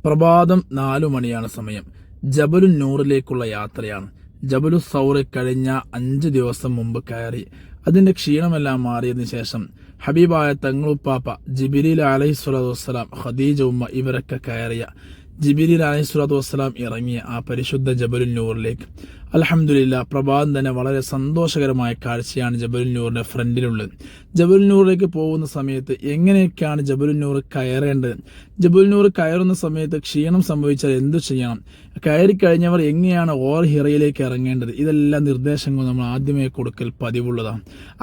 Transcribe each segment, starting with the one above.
പ്രഭാതം 4 മണിയാണ് സമയം. ജബലുൻ നൂറിലേക്കുള്ള യാത്രയാണ്. ജബലു സൗർ കഴിഞ്ഞ 5 ദിവസം മുമ്പ് കയറി. അതിന്റെ ക്ഷീണമെല്ലാം മാറിയതിനു ശേഷം ഹബീബായ തങ്ങളുപ്പാപ്പ ജിബിരിൽ അലൈഹിസ്സലാത്തു വസ്സലാം, ഖദീജ ഉമ്മ ഇവരൊക്കെ കയറിയ, ജിബിരിൽ അലൈഹിസ്സലാത്തു വസ്സലാം ഇറങ്ങിയ ആ പരിശുദ്ധ ജബലുൻ നൂറിലേക്ക് അൽഹംദുലില്ലാ പ്രഭാതം തന്നെ വളരെ സന്തോഷകരമായ കാഴ്ചയാണ് ജബലുൻ നൂറിന്റെ ഫ്രണ്ടിലുള്ളത്. ജബലുൻ നൂറിലേക്ക് പോകുന്ന സമയത്ത് എങ്ങനെയൊക്കെയാണ് ജബലുൻ നൂർ കയറേണ്ടത്, ജബലുൻ നൂർ കയറുന്ന സമയത്ത് ക്ഷീണം സംഭവിച്ചാൽ എന്തു ചെയ്യണം, കയറി കഴിഞ്ഞവർ എങ്ങനെയാണ് ഓർ ഹിറയിലേക്ക് ഇറങ്ങേണ്ടത്, ഇതെല്ലാം നിർദ്ദേശങ്ങൾ നമ്മൾ ആദ്യമേ കൊടുക്കൽ പതിവുള്ളതാണ്.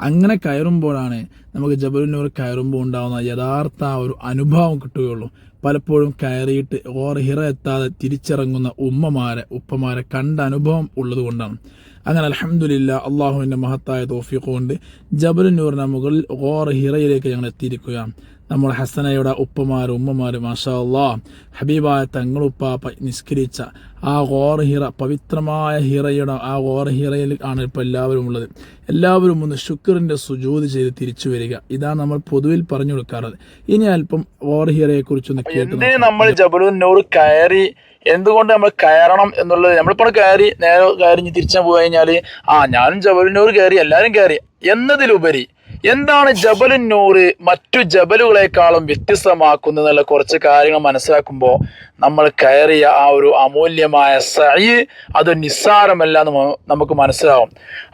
അങ്ങനെ കയറുമ്പോഴാണ് നമുക്ക് ജബലുൻ നൂർ കയറുമ്പോൾ ഉണ്ടാകുന്ന യഥാർത്ഥ ഒരു അനുഭവം കിട്ടുകയുള്ളൂ. പലപ്പോഴും കയറിയിട്ട് ഓർ ഹിറ എത്താതെ തിരിച്ചിറങ്ങുന്ന ഉപ്പമാരെ കണ്ട അനുഭവം ഉള്ളത് കൊണ്ടാണ്. അങ്ങനെ അൽഹംദുലില്ലാ അള്ളാഹുവിന്റെ മഹത്തായ തൗഫീഖ് കൊണ്ട് ജബലുൻ നൂറിന് മുകളിൽ ഓർ ഹിറയിലേക്ക് ഞങ്ങൾ എത്തിയിരിക്കുകയാണ്. നമ്മുടെ ഹസനയുടെ ഉമ്മമാര് മാഷാ അല്ലാഹ് ഹബീബായ തങ്ങളുപ്പാപ്പ നിസ്കരിച്ച ആ ഗോർ ഹിറ, പവിത്രമായ ഹിറയുടെ ആ ഗോർ ഹിറയിൽ ആണ് ഇപ്പോൾ എല്ലാവരും ഉള്ളത്. എല്ലാവരും ഒന്ന് ശുക്റിന്റെ സുജൂദ് ചെയ്ത് തിരിച്ചു വരിക. ഇതാണ് നമ്മൾ പൊതുവിൽ പറഞ്ഞു കൊടുക്കാറുള്ളത്. ഇനി അല്പം ഗോർ ഹിറയെ കുറിച്ചൊന്ന് കേട്ട് നമ്മൾ ജബലുൻ നൂർ കയറി എന്തുകൊണ്ട് നമ്മൾ കയറണം എന്നുള്ളത്, നമ്മളിപ്പോൾ നേരെ കയറി തിരിച്ചു പോയി കഴിഞ്ഞാല് ഞാനും ജബലുൻ നൂർ കയറി, എല്ലാവരും കയറി എന്നതിലുപരി എന്താണ് ജബലുൻ നൂർ മറ്റു ജബലുകളെക്കാളും വ്യത്യസ്തമാക്കുന്നതെന്നുള്ള കുറച്ച് കാര്യങ്ങൾ മനസ്സിലാക്കുമ്പോൾ നമ്മൾ കയറിയ ആ ഒരു അമൂല്യമായ സഅയ് അത് നിസ്സാരമല്ല എന്ന് നമുക്ക് മനസ്സിലാവും.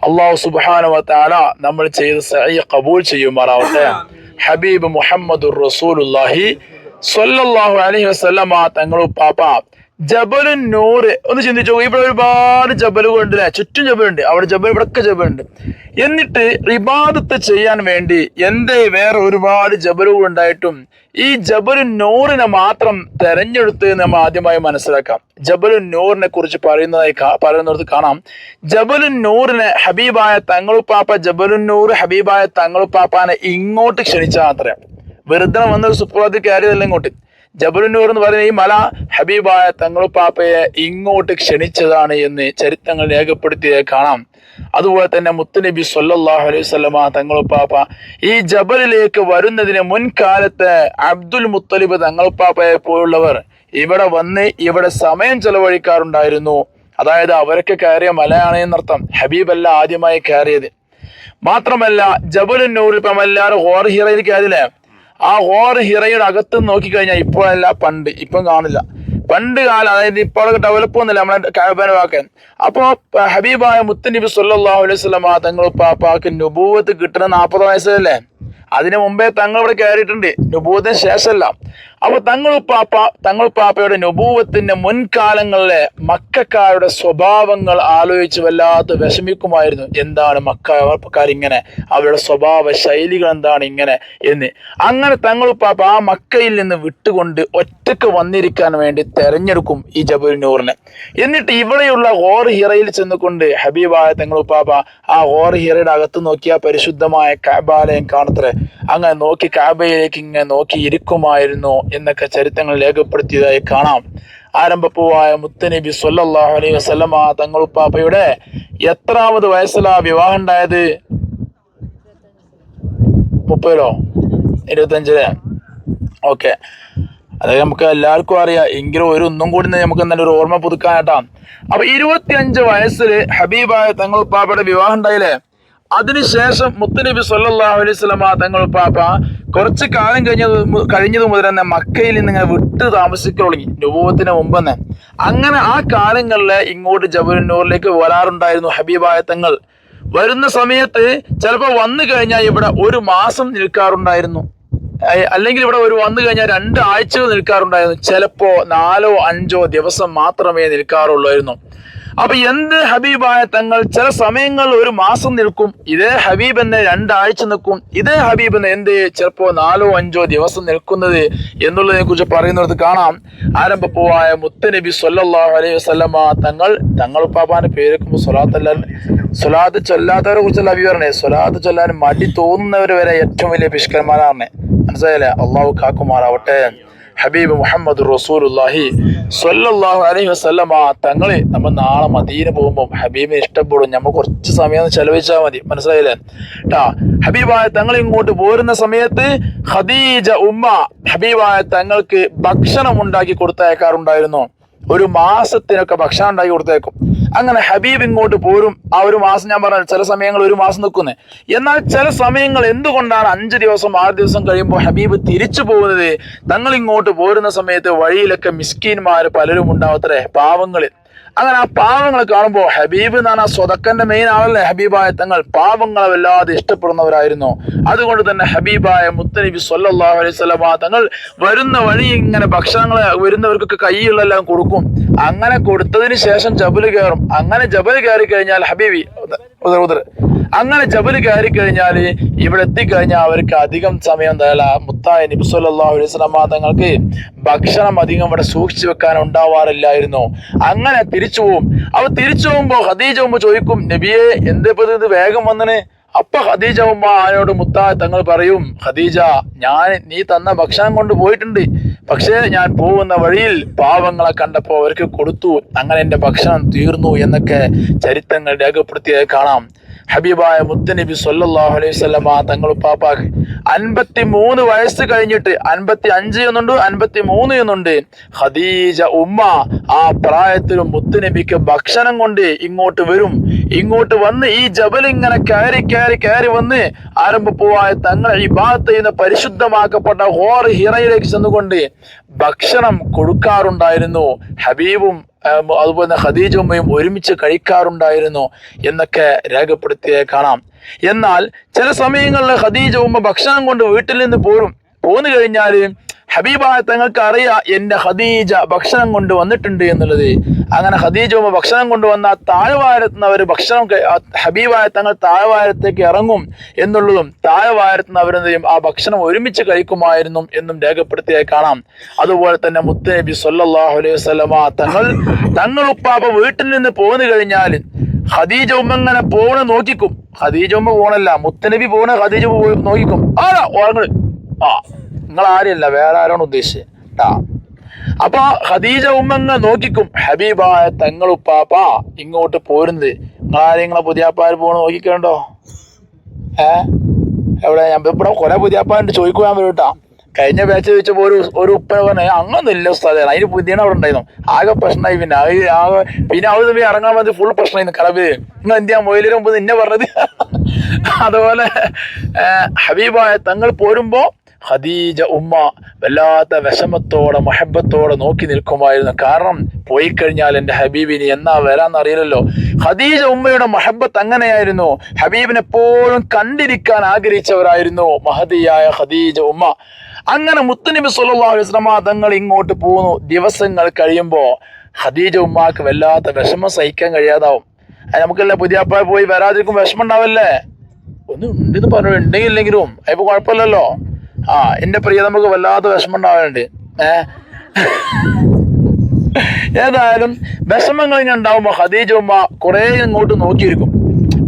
അല്ലാഹു സുബ്ഹാനഹു വ തആല നമ്മൾ ചെയ്ത സഅയ് ഖബൂൽ ചെയ്യുമാറാവട്ടെ. ഹബീബ് മുഹമ്മദുർ റസൂലുള്ളാഹി സ്വല്ലല്ലാഹു അലൈഹി വസല്ലമ തങ്ങളുപ്പാപ്പ ജബലുൻ നൂർ ഒന്ന് ചിന്തിച്ചു. ഇവിടെ ഒരുപാട് ജബലുകളുണ്ട് അല്ലേ, ചുറ്റും ജബലുണ്ട്, അവിടെ ജബൽ, ഇവിടൊക്കെ ജബലുണ്ട്. എന്നിട്ട് ഇബാദത്ത് ചെയ്യാൻ വേണ്ടി വേറെ ഒരുപാട് ജബലുകൾ ഉണ്ടായിട്ടും ഈ ജബലുൻ നൂറിനെ മാത്രം തെരഞ്ഞെടുത്ത് നമ്മൾ ആദ്യമായി മനസ്സിലാക്കാം. ജബലുൻ നൂറിനെ കുറിച്ച് പറയുന്നത് കാണാം. ജബലുൻ നൂറിനെ ഹബീബായ തങ്ങളുപ്പാപ്പ ജബലുൻ നൂർ ഹബീബായ തങ്ങളുപ്പാപ്പാനെ ഇങ്ങോട്ട് ക്ഷണിച്ചാൽ വെറുതെ വന്നൊരു സുപ്രഭാതത്തിൽ കയറിയതല്ല ഇങ്ങോട്ട്. ജബലുൻ നൂർ എന്ന് പറയുന്ന ഈ മല ഹബീബായ തങ്ങളുപ്പാപ്പയെ ഇങ്ങോട്ട് ക്ഷണിച്ചതാണ് എന്ന് ചരിത്രങ്ങൾ രേഖപ്പെടുത്തിയത് കാണാം. അതുപോലെ തന്നെ മുത്തുനബി സ്വല്ലല്ലാഹു അലൈഹി വസല്ലമ തങ്ങളുപ്പാപ്പ ഈ ജബലിലേക്ക് വരുന്നതിന് മുൻകാലത്ത് അബ്ദുൽ മുത്തലിബ് തങ്ങളുപ്പാപ്പയെ പോലുള്ളവർ ഇവിടെ വന്ന് ഇവിടെ സമയം ചെലവഴിക്കാറുണ്ടായിരുന്നു. അതായത് അവരൊക്കെ കയറിയ മലയാണ് എന്നർത്ഥം. ഹബീബല്ല ആദ്യമായി കയറിയത്. മാത്രമല്ല ജബലുൻ നൂർ ഇപ്പം എല്ലാവരും ഗോർ ഹിറയിൽ കയറില്ലേ, ആ ഗോർ ഹിറയുടെ അകത്ത് നോക്കിക്കഴിഞ്ഞാൽ ഇപ്പോഴല്ല, ഇപ്പം കാണില്ല. പണ്ട് കാലം, അതായത് ഇപ്പോൾ ഡെവലപ്പ് ഒന്നുമില്ല നമ്മളെ കഅബനെ വാക്കാൻ. അപ്പോ ഹബീബായ മുത്തുനബി സ്വല്ലല്ലാഹു അലൈഹി വസല്ലമ തങ്ങളുപ്പാപ്പാക്ക് നുബൂവത്ത് കിട്ടുന്ന 40 വയസ്സല്ലേ. അതിനു മുമ്പേ തങ്ങൾ ഇവിടെ കയറിയിട്ടുണ്ട്, നുബൂവത്തിന് ശേഷമല്ല. അപ്പൊ തങ്ങളുപ്പാപ്പയുടെ നുബൂവത്തിന്റെ മുൻകാലങ്ങളിലെ മക്കക്കാരുടെ സ്വഭാവങ്ങൾ ആലോചിച്ച് വല്ലാത്ത വിഷമിക്കുമായിരുന്നു. എന്താണ് മക്കക്കാരിങ്ങനെ, അവരുടെ സ്വഭാവ ശൈലികൾ എന്താണ് ഇങ്ങനെ എന്ന്. അങ്ങനെ തങ്ങളുപ്പാപ്പ ആ മക്കയിൽ നിന്ന് വിട്ടുകൊണ്ട് ഒറ്റക്ക് വന്നിരിക്കാൻ വേണ്ടി തെരഞ്ഞെടുക്കും ഈ ജബലുൻ നൂറിനെ. എന്നിട്ട് ഇവിടെയുള്ള ഗോർ ഹിറയിൽ ചെന്നുകൊണ്ട് ഹബീബായ തങ്ങളുപ്പാപ്പ ആ ഗോർ ഹിറയുടെ അകത്ത് നോക്കിയ പരിശുദ്ധമായ കഅബാലയം കാണത്രേ. അങ്ങനെ നോക്കി കഅബയിലേക്ക് ഇങ്ങനെ നോക്കി ഇരിക്കുമായിരുന്നു എന്നൊക്കെ ചരിത്രങ്ങൾ രേഖപ്പെടുത്തിയതായി കാണാം. ആരംഭപ്പൂവായ മുത്തുനബി സ്വല്ലല്ലാഹു അലൈഹി വസല്ലമ തങ്ങളുപ്പാപ്പയുടെ എത്രാമത് വയസ്സിലാ വിവാഹം ഉണ്ടായത്? 30 25 ഓക്കെ. അതായത് നമുക്ക് എല്ലാവർക്കും അറിയാം, എങ്കിലും ഒന്നും കൂടി നമുക്ക് എന്തായാലും ഒരു ഓർമ്മ പുതുക്കാനായിട്ടാ. അപ്പൊ 25 വയസ്സിൽ ഹബീബായ തങ്ങളുപ്പാപ്പയുടെ വിവാഹം ഉണ്ടായില്ലേ. അതിനുശേഷം മുത്തുനബി സ്വല്ലല്ലാഹു അലൈഹി വസല്ലമ തങ്ങളുപ്പാപ്പ കുറച്ച് കാലം കഴിഞ്ഞത് മുതൽ തന്നെ മക്കയിൽ നിന്ന് ഇങ്ങനെ വിട്ട് താമസിക്കാൻ തുടങ്ങി, നുബൂവത്തിന് മുമ്പ് തന്നെ. അങ്ങനെ ആ കാലങ്ങളിൽ ഇങ്ങോട്ട് ജബലുൻ നൂറിലേക്ക് വരാറുണ്ടായിരുന്നു ഹബീബായ തങ്ങൾ. വരുന്ന സമയത്ത് ചിലപ്പോൾ വന്നു കഴിഞ്ഞാൽ ഇവിടെ 1 മാസം നിൽക്കാറുണ്ടായിരുന്നു, അല്ലെങ്കിൽ ഇവിടെ വന്നു കഴിഞ്ഞാൽ 2 ആഴ്ചകൾ നിൽക്കാറുണ്ടായിരുന്നു. ചിലപ്പോ 4 5 ദിവസം മാത്രമേ നിൽക്കാറുള്ളായിരുന്നു. അപ്പൊ എന്ത് ഹബീബായ തങ്ങൾ ചില സമയങ്ങളിൽ 1 മാസം നിൽക്കും, ഇതേ ഹബീബ് എന്നെ 2 ആഴ്ച നിൽക്കും, ഇതേ ഹബീബ് എന്നെ ചിലപ്പോ 4 5 ദിവസം നിൽക്കുന്നത് എന്നുള്ളതിനെ കുറിച്ച് പറയുന്നത് കാണാം. ആരംഭപ്പൂവായ മുത്തുനബി സ്വല്ലല്ലാഹു അലൈഹി വസല്ലമ തങ്ങളുപ്പാപ്പാന്റെ പേരേക്കുമ്പോൾ സ്വലാത്ത് ചൊല്ലാത്തവരെ കുറിച്ചുള്ള അഭിവരണേ. സ്വലാത്ത് ചൊല്ലാൻ മടി തോന്നുന്നവർ വരെ ഏറ്റവും വലിയ പിഷ്കന്മാരാണ്. മനസ്സിലായില്ലേ? അള്ളാഹു കാക്കുമാറാവട്ടെ. ഹബീബ് മുഹമ്മദ് റസൂലുള്ളാഹി സ്വല്ലല്ലാഹു അലൈഹി വസല്ലമ തങ്ങള് നമ്മൾ നാളെ മദീന പോകുമ്പോൾ ഹബീബിനെ ഇഷ്ടപ്പെടും. നമ്മൾ കുറച്ച് സമയം ചെലവഴിച്ചാൽ മതി, മനസ്സിലായില്ലേ ട്ടാ. ഹബീബായ തങ്ങൾ ഇങ്ങോട്ട് പോരുന്ന സമയത്ത് ഖദീജ ഉമ്മ ഹബീബായ തങ്ങൾക്ക് ഭക്ഷണം ഉണ്ടാക്കി കൊടുത്തയക്കാറുണ്ടായിരുന്നു. ഒരു മാസത്തിനൊക്കെ ഭക്ഷണം ഉണ്ടാക്കി കൊടുത്തേക്കും. അങ്ങനെ ഹബീബ് ഇങ്ങോട്ട് പോരും. ആ ഒരു മാസം ഞാൻ പറഞ്ഞ ചില സമയങ്ങൾ ഒരു മാസം നിൽക്കുന്നത്. എന്നാൽ ചില സമയങ്ങൾ എന്തുകൊണ്ടാണ് 5 ദിവസം 6 ദിവസം കഴിയുമ്പോൾ ഹബീബ് തിരിച്ചു പോകുന്നത്? തങ്ങൾ ഇങ്ങോട്ട് പോരുന്ന സമയത്ത് വഴിയിലൊക്കെ മിസ്കീന്മാർ പലരും ഉണ്ടാവത്രേ, പാവങ്ങളിൽ. അങ്ങനെ ആ പാവങ്ങളെ കാണുമ്പോൾ ഹബീബ് എന്നാണ് ആ സ്വതക്കന്റെ മെയിൻ ആളല്ലേ ഹബീബായ തങ്ങൾ. പാവങ്ങളെ വല്ലാതെ ഇഷ്ടപ്പെടുന്നവരായിരുന്നു. അതുകൊണ്ട് തന്നെ ഹബീബായ മുത്തനബി സ്വല്ലല്ലാഹു അലൈഹി വസല്ലമ തങ്ങൾ വരുന്ന വഴി ഇങ്ങനെ ഭക്ഷണങ്ങൾ വരുന്നവർക്കൊക്കെ കൈയുള്ളെല്ലാം കൊടുക്കും. അങ്ങനെ കൊടുത്തതിന് ശേഷം ജബല് കയറും. അങ്ങനെ ജബല് കയറി കഴിഞ്ഞാൽ ഹബീബി അങ്ങനെ ജബല് കയറി കഴിഞ്ഞാൽ ഇവിടെ എത്തിക്കഴിഞ്ഞാൽ അവർക്ക് അധികം സമയം മുത്തായ നബി സല്ലല്ലാഹു അലൈഹി വസല്ലമ തങ്ങൾക്ക് ഭക്ഷണം അധികം ഇവിടെ സൂക്ഷിച്ചു വെക്കാൻ ഉണ്ടാവാറില്ലായിരുന്നു. അങ്ങനെ തിരിച്ചു പോവും. അവ തിരിച്ചു പോകുമ്പോ ഖദീജ ഉമ്മ ചോദിക്കും, നബിയെ എന്തേപ്പോ ഇത് വേഗം വന്നന്? അപ്പൊ ഖദീജ ഉമ്മ ആയോട് മുത്തായ തങ്ങൾ പറയും, ഖദീജ നീ തന്ന ഭക്ഷണം കൊണ്ട് പോയിട്ടുണ്ട്, പക്ഷേ ഞാൻ പോകുന്ന വഴിയിൽ പാവങ്ങളെ കണ്ടപ്പോ അവർക്ക് കൊടുത്തു, അങ്ങനെ എന്റെ ഭക്ഷണം തീർന്നു എന്നൊക്കെ ചരിത്രങ്ങൾ രേഖപ്പെടുത്തിയത് കാണാം. ഹബീബായ മുത്തനബി സ്വല്ലല്ലാഹു അലൈഹി വസല്ലമ തങ്ങൾ പാപ്പാക്ക് 53 വയസ്സ് കഴിഞ്ഞിട്ട് 55 എന്നുണ്ട് 53 എന്നുണ്ട്. ഖദീജ ഉമ്മ ആ പ്രായത്തിലും മുത്തനബിക്ക് ഭക്ഷണം കൊണ്ട് ഇങ്ങോട്ട് വരും. ഇങ്ങോട്ട് വന്ന് ഈ ജബൽ ഇങ്ങനെ കയറി വന്ന് ആരംഭപ്പൂവായ തങ്ങൾ ഇബാദത്ത് ചെയ്യുന്ന പരിശുദ്ധമാക്കപ്പെട്ട ഹോർ ഹിറയിലേക്ക് ചെന്നുകൊണ്ട് ഭക്ഷണം കൊടുക്കാറുണ്ടായിരുന്നു. ഹബീബും അതുപോലെ തന്നെ ഖദീജ ഉമ്മയും ഒരുമിച്ച് കഴിക്കാറുണ്ടായിരുന്നു എന്നൊക്കെ രേഖപ്പെടുത്തിയേ കാണാം. എന്നാൽ ചില സമയങ്ങളിൽ ഖദീജ ഉമ്മ ഭക്ഷണം കൊണ്ട് വീട്ടിൽ നിന്ന് പോന്നു കഴിഞ്ഞാൽ ഹബീബായ തങ്ങൾക്ക് അറിയാം എന്റെ ഖദീജ ഭക്ഷണം കൊണ്ട് വന്നിട്ടുണ്ട് എന്നുള്ളത്. അങ്ങനെ ഖദീജ ഉമ്മ ഭക്ഷണം കൊണ്ടുവന്ന താഴ്വാരത്തുനിന്ന് അവർ ഭക്ഷണം ഹബീബായ തങ്ങൾ താഴ്വാരത്തേക്ക് ഇറങ്ങും എന്നുള്ളതും താഴ്വാരത്തുനിന്ന് അവരെന്തെയും ആ ഭക്ഷണം ഒരുമിച്ച് കഴിക്കുമായിരുന്നു എന്നും രേഖപ്പെടുത്തിയായി കാണാം. അതുപോലെ തന്നെ മുത്തനബി സ്വല്ലല്ലാഹു അലൈഹി വസല്ലമ തങ്ങൾ ഉപ്പാപ്പ വീട്ടിൽ നിന്ന് പോന്നു കഴിഞ്ഞാൽ ഖദീജ ഉമ്മ ഇങ്ങനെ പോണ നോക്കിക്കും. ഖദീജ ഉമ്മ പോണല്ല, മുത്തനബി പോണ ഖദീജ നോക്കിക്കും. ആരാ ഓർങ്ങൾ നിങ്ങൾ ആരെയല്ല, വേറെ ആരാണ് ഉദ്ദേശിച്ചത്. അപ്പൊ ഖദീജ ഉമ്മ നോക്കിക്കും, ഹബീബായ തങ്ങളുപ്പാപ്പ ഇങ്ങോട്ട് പോരുന്നത്. നിങ്ങളാരെങ്ങളെ പുതിയാപ്പാര് പോണ നോക്കിക്കണ്ടോ? എവിടെ ഞാൻ ഇവിടെ കുറെ പുതിയാപ്പാരുണ്ട് ചോദിക്കുവാൻ വരൂട്ടാ. കഴിഞ്ഞ ബാച്ച് ചോദിച്ചപ്പോ ഒരു ഉപ്പ പറഞ്ഞ അങ്ങനൊന്നുമില്ല ഉസ്താദ്, അതിന് പുതിയ അവിടെ ഉണ്ടായിരുന്നു. ആകെ പ്രശ്നമായി. പിന്നെ അത് തമ്മിൽ ഇറങ്ങാൻ മതി ഫുൾ പ്രശ്നമായിരുന്നു കളവില്. നിങ്ങൾ എന്തിയാ മൊയിലിന് മുമ്പ് നിന്നെ പറഞ്ഞത്? അതുപോലെ ഹബീബായ തങ്ങൾ പോരുമ്പോ ഖദീജ ഉമ്മ വല്ലാത്ത വിഷമത്തോടെ മഹബത്തോടെ നോക്കി നിൽക്കുമായിരുന്നു. കാരണം പോയി കഴിഞ്ഞാൽ എൻ്റെ ഹബീബിന് എന്നാ വരാന്നറിയില്ലല്ലോ. ഖദീജ ഉമ്മയുടെ മഹബത്ത് അങ്ങനെയായിരുന്നു. ഹബീബിനെ എപ്പോഴും കണ്ടിരിക്കാൻ ആഗ്രഹിച്ചവരായിരുന്നു മഹദിയായ ഖദീജ ഉമ്മ. അങ്ങനെ മുത്തുനബി സ്വല്ലല്ലാഹു അലൈഹി വസല്ലമ തങ്ങൾ ഇങ്ങോട്ട് പോകുന്നു. ദിവസങ്ങൾ കഴിയുമ്പോ ഖദീജ ഉമ്മാക്ക് വല്ലാത്ത വിഷമം സഹിക്കാൻ കഴിയാതാവും. നമുക്കെല്ലാം പുതിയപ്പായ പോയി വരാതിരിക്കും വിഷമം ഉണ്ടാവല്ലേ? ഒന്നും ഉണ്ടെന്ന് പറഞ്ഞു, ഉണ്ടെങ്കിൽ ഇല്ലെങ്കിലും അതിപ്പോ കുഴപ്പമില്ലല്ലോ. എന്റെ പ്രിയ നമുക്ക് വല്ലാത്ത വിഷമം ഉണ്ടാവാറുണ്ട്. ഏതായാലും വിഷമങ്ങൾ ഇങ്ങനെ ഉണ്ടാവുമ്പോ ഖദീജ ഉമ്മ കുറെ ഇങ്ങോട്ട് നോക്കിയിരിക്കും.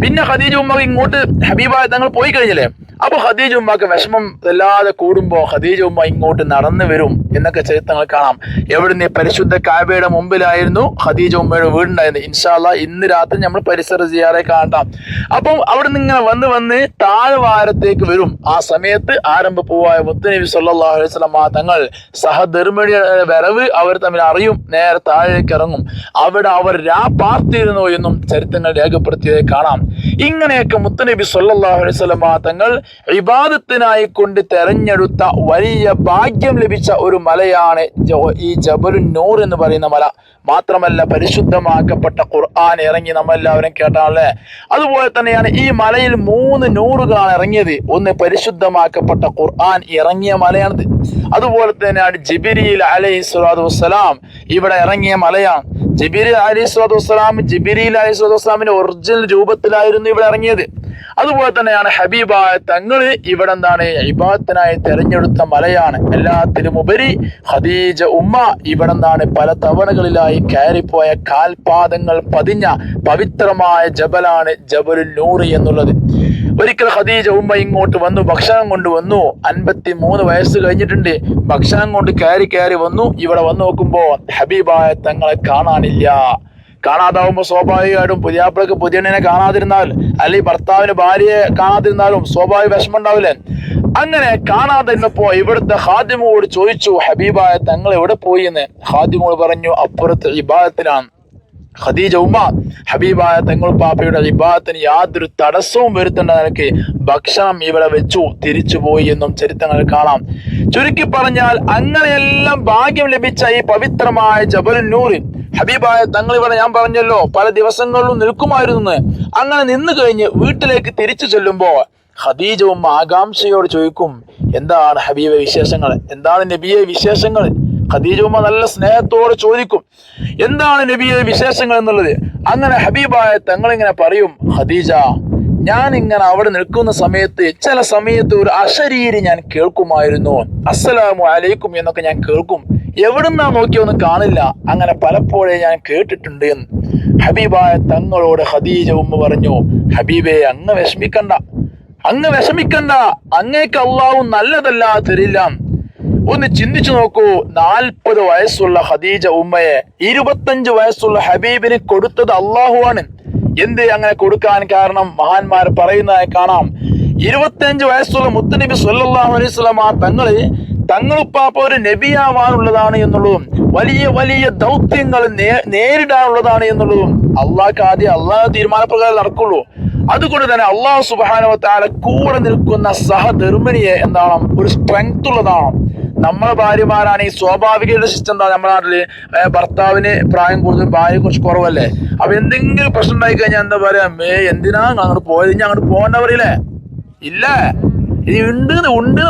പിന്നെ ഖദീജ ഉമ്മ ഇങ്ങോട്ട് ഹബീബായ തങ്ങൾ പോയി കഴിഞ്ഞില്ലേ, അപ്പൊ ഖദീജ ഉമ്മക്ക് വിഷമം വല്ലാതെ കൂടുമ്പോ ഖദീജ ഉമ്മ ഇങ്ങോട്ട് നടന്നു വരും എന്നൊക്കെ ചരിത്രങ്ങൾ കാണാം. എവിടുന്ന്? പരിശുദ്ധ കാബയുടെ മുമ്പിലായിരുന്നു ഖദീജ ഉമ്മയുടെ വീടുണ്ടായിരുന്നത്. ഇൻഷാ അല്ലാഹ് ഇന്ന് രാത്രി നമ്മൾ പരിസര സിയാറെ കാണാം. അപ്പം അവിടുന്ന് ഇങ്ങനെ വന്ന് താഴ്വാരത്തേക്ക് വരും. ആ സമയത്ത് ആരംഭപ്പൂവായ മുത്തുനബി സ്വല്ലല്ലാഹു അലൈഹി വസല്ലമ തങ്ങൾ സഹധർമ്മിണിയുടെ വരവ് അവർ തമ്മിൽ അറിയും. നേരെ താഴേക്ക് ഇറങ്ങും. അവിടെ അവർ പാർത്തിരുന്നു എന്നും ചരിത്രങ്ങൾ രേഖപ്പെടുത്തിയത് കാണാം. ഇങ്ങനെയൊക്കെ മുത്തുനബി സ്വല്ലല്ലാഹു അലൈഹി വസല്ലമ തങ്ങൾ ഇബാദത്തിനായി കൊണ്ട് തെരഞ്ഞെടുത്ത വലിയ ഭാഗ്യം ലഭിച്ച ഒരു മലയാണ് ഈ ജബലുൻ നൂർ എന്ന് പറയുന്ന മല. മാത്രമല്ല പരിശുദ്ധമാക്കപ്പെട്ട ഖുർആൻ ഇറങ്ങി നമ്മളെല്ലാവരും കേട്ടാണല്ലേ. അതുപോലെ തന്നെയാണ് ഈ മലയിൽ 3 നൂറുകളാണ് ഇറങ്ങിയത്. ഒന്ന് പരിശുദ്ധമാക്കപ്പെട്ട ഖുർആൻ ഇറങ്ങിയ മലയാണിത്. അതുപോലെ തന്നെയാണ് ജിബ്രീൽ അലൈഹിസ്സലാത്തു വസ്സലാം ഇവിടെ ഇറങ്ങിയ മലയാണ്. ജിബ്രീൽ അലൈഹിസ്സലാത്തു വസ്സലാമിന്റെ ഒറിജിനൽ രൂപത്തിലായിരുന്നു ഇവിടെ ഇറങ്ങിയത്. അതുപോലെ തന്നെയാണ് ഹബീബായ തങ്ങള് ഇവിടെ എന്താണ് ഇബാദത്തിനായി തെരഞ്ഞെടുത്ത മലയാണ്. എല്ലാത്തിലും ഉപരി ഖദീജ ഉമ്മ ഇവിടെ എന്താണ് പല തവണകളിലായി കയറിപ്പോയ കാൽപാദങ്ങൾ പതിഞ്ഞ പവിത്രമായ ജബലാണ് ജബലുൻ നൂർ എന്നുള്ളത്. ഒരിക്കൽ ഖദീജ ഉമ്മ ഇങ്ങോട്ട് വന്നു, ഭക്ഷണം കൊണ്ടുവന്നു. 53 വയസ്സ് കഴിഞ്ഞിട്ടുണ്ട്. ഭക്ഷണം കൊണ്ട് കയറി വന്നു. ഇവിടെ വന്ന് നോക്കുമ്പോ ഹബീബായ തങ്ങളെ കാണാനില്ല. കാണാതാവുമ്പോ സ്വാഭാവികമായിട്ടും പുതിയാപ്പിളക്ക് പുതിയണ്ണിനെ കാണാതിരുന്നാൽ, അല്ലെങ്കിൽ ഭർത്താവിന് ഭാര്യയെ കാണാതിരുന്നാലും സ്വാഭാവിക വിഷമം ഉണ്ടാവില്ലേ? അങ്ങനെ കാണാതിരുന്നപ്പോ ഇവിടുത്തെ ഖാദിമോട് ചോദിച്ചു, ഹബീബായ തങ്ങൾ എവിടെ പോയി എന്ന്. ഖാദിമോട് പറഞ്ഞു, അപ്പുറത്ത് ഇബാദത്തിലാണ്. ഖദീജ ഉമ്മ ഹബീബായ തങ്ങൾ പാപ്പയുടെ ഇബാദത്തിന് യാതൊരു തടസ്സവും വരുത്തേണ്ട നിലയ്ക്ക് ഭക്ഷണം ഇവിടെ വെച്ചു തിരിച്ചു പോയി എന്നും ചരിത്രങ്ങളിൽ കാണാം. ചുരുക്കി പറഞ്ഞാൽ അങ്ങനെയെല്ലാം ഭാഗ്യം ലഭിച്ച ഈ പവിത്രമായ ജബലുൻ നൂർ ഹബീബായ തങ്ങൾ ഇവിടെ ഞാൻ പറഞ്ഞല്ലോ പല ദിവസങ്ങളിലും നിൽക്കുമായിരുന്നു. അങ്ങനെ നിന്ന് കഴിഞ്ഞ് വീട്ടിലേക്ക് തിരിച്ചു ചെല്ലുമ്പോ ഖദീജ ഉമ്മ ആകാംക്ഷയോട് ചോദിക്കും, എന്താണ് ഹബീബെ വിശേഷങ്ങൾ, എന്താണ് നബിയെ വിശേഷങ്ങൾ? ഖദീജ ഉമ്മ നല്ല സ്നേഹത്തോടെ ചോദിക്കും, എന്താണ് നബിയെ വിശേഷങ്ങൾ എന്നുള്ളത്. അങ്ങനെ ഹബീബായ തങ്ങളിങ്ങനെ പറയും, ഖദീജ, ഞാൻ ഇങ്ങനെ അവിടെ നിൽക്കുന്ന സമയത്ത് ചില സമയത്ത് ഒരു അശരീരി ഞാൻ കേൾക്കുമായിരുന്നു. അസ്സലാമു അലൈക്കും എന്നൊക്കെ ഞാൻ കേൾക്കും. എവിടുന്നാ നോക്കിയൊന്നും കാണില്ല. അങ്ങനെ പലപ്പോഴേ ഞാൻ കേട്ടിട്ടുണ്ട് എന്ന് ഹബീബായ തങ്ങളോട് ഖദീജ ഉമ്മ പറഞ്ഞു, ഹബീബെ അങ്ങ് വിഷമിക്കണ്ട, അങ്ങേക്ക് അള്ളാഹു നല്ലതല്ല തരില്ല. ഒന്ന് ചിന്തിച്ചു നോക്കൂ, 40 വയസ്സുള്ള ഖദീജ ഉമ്മയെ 25 വയസ്സുള്ള ഹബീബിന് കൊടുത്തത് അള്ളാഹുവാണ്. എന്ത് അങ്ങനെ കൊടുക്കാൻ കാരണം മഹാന്മാർ പറയുന്നതായി കാണാം. 25 വയസ്സുള്ള മുത്തുനബി സ്വല്ലല്ലാഹു അലൈഹി വസല്ലമ തങ്ങളുപ്പാപ്പ ഒരു നബിയാവാനുള്ളതാണ് എന്നുള്ളതും വലിയ വലിയ ദൗത്യങ്ങൾ നേരിടാനുള്ളതാണ് എന്നുള്ളതും അള്ളാഹ് തീരുമാനപ്രകാരം നടക്കുള്ളൂ. അതുകൊണ്ട് തന്നെ അള്ളാഹു സുബ്ഹാനഹു വ തആല കൂടെ നിൽക്കുന്ന സഹധർമ്മിണിയെ എന്താണ് ഒരു സ്ട്രെങ്ത് ഉള്ളതാണ്. നമ്മളെ ഭാര്യമാരാണ് ഈ സ്വാഭാവികയുടെ സിസ്റ്റം എന്താ, നമ്മുടെ നാട്ടില് ഭർത്താവിന് പ്രായം കൂടുതൽ ഭാര്യ കുറച്ച് കുറവല്ലേ. അപ്പൊ എന്തെങ്കിലും പ്രശ്നം ഉണ്ടായി കഴിഞ്ഞാൽ എന്താ പറയാ, എന്തിനാ അങ്ങോട്ട് പോയത്, ഇനി അങ്ങോട്ട് പോകണ്ട പറയില്ലേ? ഇല്ല, ഇനി ഉണ്ട്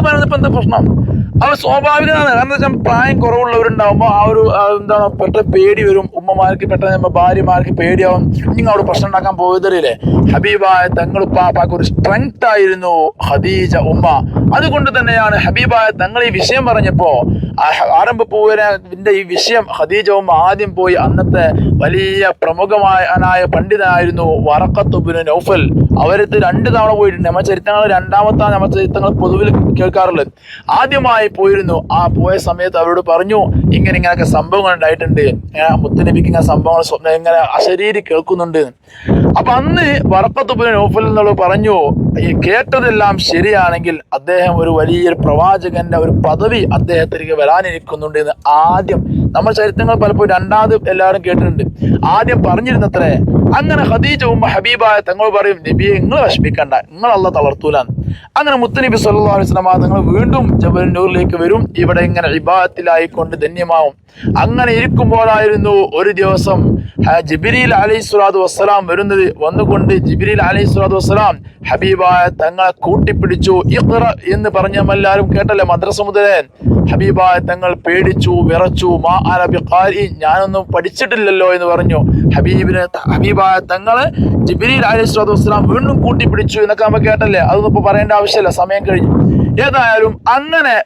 പറയുന്നത് ഇപ്പൊ എന്താ പ്രശ്നം? അത് സ്വാഭാവികമാണ്. കാരണം എന്താ വെച്ചാൽ പ്രായം കുറവുള്ളവരുണ്ടാവുമ്പോൾ ആ ഒരു എന്താണ് പെട്ടെന്ന് പേടി വരും. ഉമ്മമാർക്ക് പെട്ടെന്ന് ഭാര്യമാർക്ക് പേടിയാവും, നിങ്ങൾ അവിടെ പ്രശ്നം ഉണ്ടാക്കാൻ പോയതറിയില്ലേ. ഹബീബായ തങ്ങളുപ്പാപ്പാക്ക് ഒരു സ്ട്രെങ്ത് ആയിരുന്നു ഖദീജ ഉമ്മ. അതുകൊണ്ട് തന്നെയാണ് ഹബീബായ തങ്ങൾ ഈ വിഷയം പറഞ്ഞപ്പോ ആരംഭ പൂവിന്റെ ഈ വിഷയം ഖദീജ ഉമ്മ ആദ്യം പോയി അന്നത്തെ വലിയ പ്രമുഖമായ പണ്ഡിതനായിരുന്നു വറഖത്ത് ഇബ്നു നൗഫൽ. അവരടുത്ത് 2 തവണ പോയിട്ടുണ്ട്. നമ്മുടെ ചരിത്രങ്ങൾ രണ്ടാമത്താണ് നമ്മുടെ ചരിത്രങ്ങൾ പൊതുവിൽ കേൾക്കാറുള്ളത്. ആദ്യമായി പോയിരുന്നു. ആ പോയ സമയത്ത് അവരോട് പറഞ്ഞു, ഇങ്ങനെയൊക്കെ സംഭവങ്ങൾ ഉണ്ടായിട്ടുണ്ട്, മുത്തുനബിക്ക് ഇങ്ങനെ സംഭവങ്ങൾ ഇങ്ങനെ അശരീരി കേൾക്കുന്നുണ്ട്. അപ്പൊ അന്ന് വറഖത്ത് ഇബ്നു നൗഫൽ എന്നുള്ളത് പറഞ്ഞു, കേട്ടതെല്ലാം ശരിയാണെങ്കിൽ അദ്ദേഹം ഒരു വലിയൊരു പ്രവാചകന്റെ ഒരു പദവി അദ്ദേഹത്തിലേക്ക് വരാനിരിക്കുന്നുണ്ട് എന്ന് ആദ്യം നമ്മൾ ചരിത്രങ്ങൾ പലപ്പോഴും രണ്ടാമത് എല്ലാവരും കേട്ടിട്ടുണ്ട്. ആദ്യം പറഞ്ഞിരുന്നത്രേ. അങ്ങനെ ഖദീജ ഉമ്മ ഹബീബായ തങ്ങൾ പറയും, നബിയെ നിങ്ങൾ വിഷമിക്കണ്ട, നിങ്ങൾ അല്ലാഹ് തളർത്തൂലാന്ന്. അങ്ങനെ മുത്തുനബി സ്വല്ലല്ലാഹു അലൈഹി വസല്ലം തങ്ങൾ വീണ്ടും ജബൽ നൂറിലേക്ക് വരും. ഇവിടെ ഇങ്ങനെ ഇബാദത്തിലായിക്കൊണ്ട് ധന്യമാവും. അങ്ങനെ ഇരിക്കുമ്പോഴായിരുന്നു ഒരു ദിവസം ജിബ്രീൽ അലൈഹിസ്സലാത്തു വസ്സലാം വരുന്നത്. വന്നുകൊണ്ട് ജിബ്രീൽ അലൈഹിസ്സലാത്തു വസ്സലാം ഹബീബായ തങ്ങളെ കൂട്ടിപ്പിടിച്ചു. ഇഖ്റ എന്ന് പറഞ്ഞ എല്ലാവരും കേട്ടല്ലേ മദ്രസ മുതലേ. ഹബീബായ തങ്ങൾ പേടിച്ചു, വിറച്ചു. മാ അന ബിഖാരി, ഞാനൊന്നും പഠിച്ചിട്ടില്ലല്ലോ എന്ന് പറഞ്ഞു. ഹബീബായ തങ്ങള് ജിബ്രീൽ അലൈഹിസ്സലാത്തു വസ്സലാം വീണ്ടും കൂട്ടിപ്പിടിച്ചു എന്നൊക്കെ നമ്മൾ കേട്ടല്ലേ. അതൊന്നും ഇപ്പൊ പറയേണ്ട ആവശ്യമില്ല, സമയം കഴിഞ്ഞു. ഏതായാലും അങ്ങനെ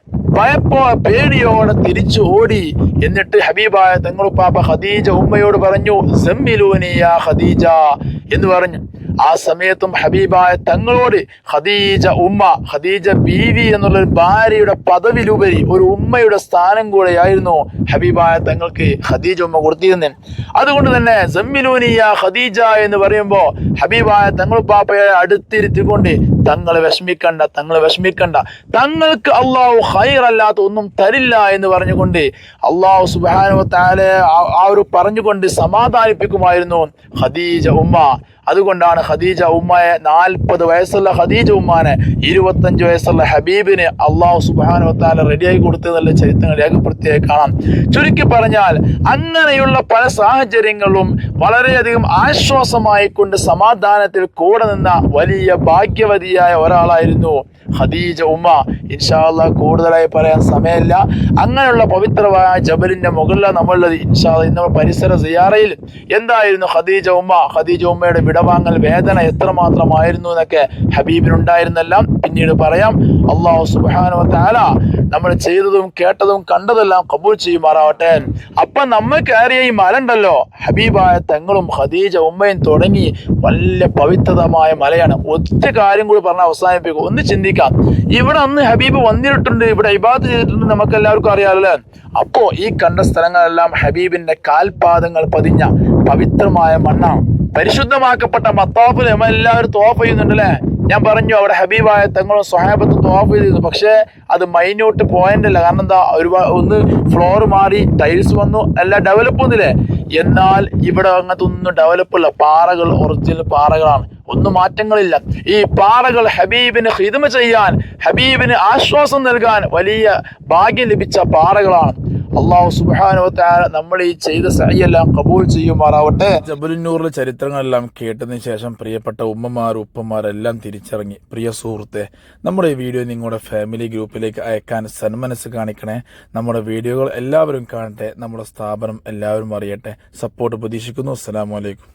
പേടിയോടെ തിരിച്ചു ഓടി. എന്നിട്ട് ഹബീബായ തങ്ങളുപ്പാപ്പ ഖദീജ ഉമ്മയോട് പറഞ്ഞു, സമ്മിലൂനി യാ ഖദീജ എന്ന് പറഞ്ഞു. ആ സമയത്തും ഹബീബായ തങ്ങളോട് ഖദീജ ഉമ്മ, ഖദീജ ബീവി എന്നുള്ള ഒരു ഭാര്യയുടെ പദവിയിലുപരി ഒരു ഉമ്മയുടെ സ്ഥാനം കൂടെയായിരുന്നു ഹബീബായ തങ്ങൾക്ക് ഖദീജ ഉമ്മ കൊടുത്തിരുന്നത്. അതുകൊണ്ട് തന്നെ സമ്മിലൂനി യാ ഖദീജ എന്ന് പറയുമ്പോ ഹബീബായ തങ്ങളുപ്പാപ്പയെ അടുത്തിരുത്തിക്കൊണ്ട് തങ്ങളെ വിഷമിക്കണ്ട, തങ്ങൾക്ക് അള്ളാഹു ഖൈറല്ലാത്ത ഒന്നും തരില്ല എന്ന് പറഞ്ഞുകൊണ്ട് അള്ളാഹു സുബ്ഹാനഹു വ തആല ആ ഒരു പറഞ്ഞുകൊണ്ട് സമാധാനിപ്പിക്കുമായിരുന്നു ഖദീജ ഉമ്മ. അതുകൊണ്ടാണ് ഖദീജ ഉമ്മയെ 40 വയസ്സുള്ള ഖദീജ ഉമ്മാനെ 25 വയസ്സുള്ള ഹബീബിന് അള്ളാഹു സുബ്ഹാനഹു വ തആല റെഡിയായി കൊടുത്തതല്ല ചരിത്രങ്ങൾ രേഖപ്പെടുത്തിയായി കാണാം. ചുരുക്കി പറഞ്ഞാൽ അങ്ങനെയുള്ള പല സാഹചര്യങ്ങളിലും വളരെയധികം ആശ്വാസമായി കൊണ്ട് സമാധാനത്തിൽ കൂടെ നിന്ന വലിയ ഭാഗ്യവതിയായ ഒരാളായിരുന്നു ഖദീജ ഉമ്മ. ഇൻഷാ അല്ലാഹ് കൂടുതലായി പറയാൻ സമയമില്ല. അങ്ങനെയുള്ള പവിത്രമായ ജബലിന്റെ മുകളിലാണ് നമ്മളുള്ളത്. ഇൻഷാ അല്ലാഹ് ഇന്ന് പരിസര സിയാറയിൽ എന്തായിരുന്നു ഖദീജ ഉമ്മയുടെ വിടവാങ്ങൽ വേദന എത്രമാത്രമായിരുന്നു എന്നൊക്കെ ഹബീബിനുണ്ടായിരുന്നെല്ലാം പിന്നീട് പറയാം. അല്ലാഹു സുബ്ഹാനഹു വ തആല നമ്മൾ ചെയ്തതും കേട്ടതും കണ്ടതെല്ലാം കബൂൽ ചെയ്യുമാറാവട്ടെ. അപ്പൊ നമ്മൾ കയറിയ ഈ മല ഉണ്ടല്ലോ, ഹബീബായ തങ്ങളും ഖദീജ ഉമ്മയും തുടങ്ങി വലിയ പവിത്രമായ മലയാണ്. ഒറ്റ കാര്യം കൂടി പറഞ്ഞ് അവസാനിപ്പിക്കും. ഒന്ന് ചിന്തിക്കാം, ഇവിടെ അന്ന് ഹബീബ് വന്നിട്ടുണ്ട്, ഇവിടെ ഇബാദത്ത് ചെയ്തിട്ടുണ്ട്, നമുക്ക് എല്ലാവർക്കും അറിയാമല്ലേ. അപ്പോ ഈ കണ്ട സ്ഥലങ്ങളെല്ലാം ഹബീബിന്റെ കാൽപാദങ്ങൾ പതിഞ്ഞ പവിത്രമായ മണ്ണാണ്. പരിശുദ്ധമാക്കപ്പെട്ട മത്താഫിൽ നമ്മൾ എല്ലാവരും തവാഫ് ചെയ്യുന്നുണ്ടല്ലേ. ഞാൻ പറഞ്ഞു അവിടെ ഹബീബായ തങ്ങളും സ്വഹാബത്തും തവാഫ് ചെയ്തിരുന്നു. പക്ഷേ അത് മൈന്യൂട്ട് പോയിന്റ് അല്ല. കാരണം എന്താ, ഒന്ന് ഫ്ലോർ മാറി ടൈൽസ് വന്നു, എല്ലാം ഡെവലപ്പ് ഒന്നില്ലേ. എന്നാൽ ഇവിടെ അങ്ങനത്തെ ഒന്നും ഡെവലപ്പില്ല. പാറകൾ ഒറിജിനൽ പാറകളാണ്, ഒന്നും മാറ്റങ്ങളില്ല. ഈ പാറകൾ ഹബീബിന് ഖിദ്മ ചെയ്യാൻ, ഹബീബിന് ആശ്വാസം നൽകാൻ വലിയ ഭാഗ്യം ലഭിച്ച പാറകളാണ്. അല്ലാഹു സുബ്ഹാനഹു വ തആല നമ്മൾ ഈ ചെയ്ത സഅയെല്ലാം കബൂൽ ചെയ്യുമാറാവട്ടെ. ജബലുന്നൂറിലെ ചരിത്രങ്ങളെല്ലാം കേട്ടതിന് ശേഷം പ്രിയപ്പെട്ട ഉമ്മമാർ ഉപ്പമാരെല്ലാം തിരിച്ചിറങ്ങി. പ്രിയ സുഹൃത്തെ, നമ്മുടെ ഈ വീഡിയോ നിങ്ങളുടെ ഫാമിലി ഗ്രൂപ്പിലേക്ക് അയക്കാൻ സന്മനസ് കാണിക്കണേ. നമ്മുടെ വീഡിയോകൾ എല്ലാവരും കാണട്ടെ, നമ്മുടെ സ്ഥാപനം എല്ലാവരും അറിയട്ടെ. സപ്പോർട്ട് പ്രതീക്ഷിക്കുന്നു. അസ്സലാമു അലൈക്കും.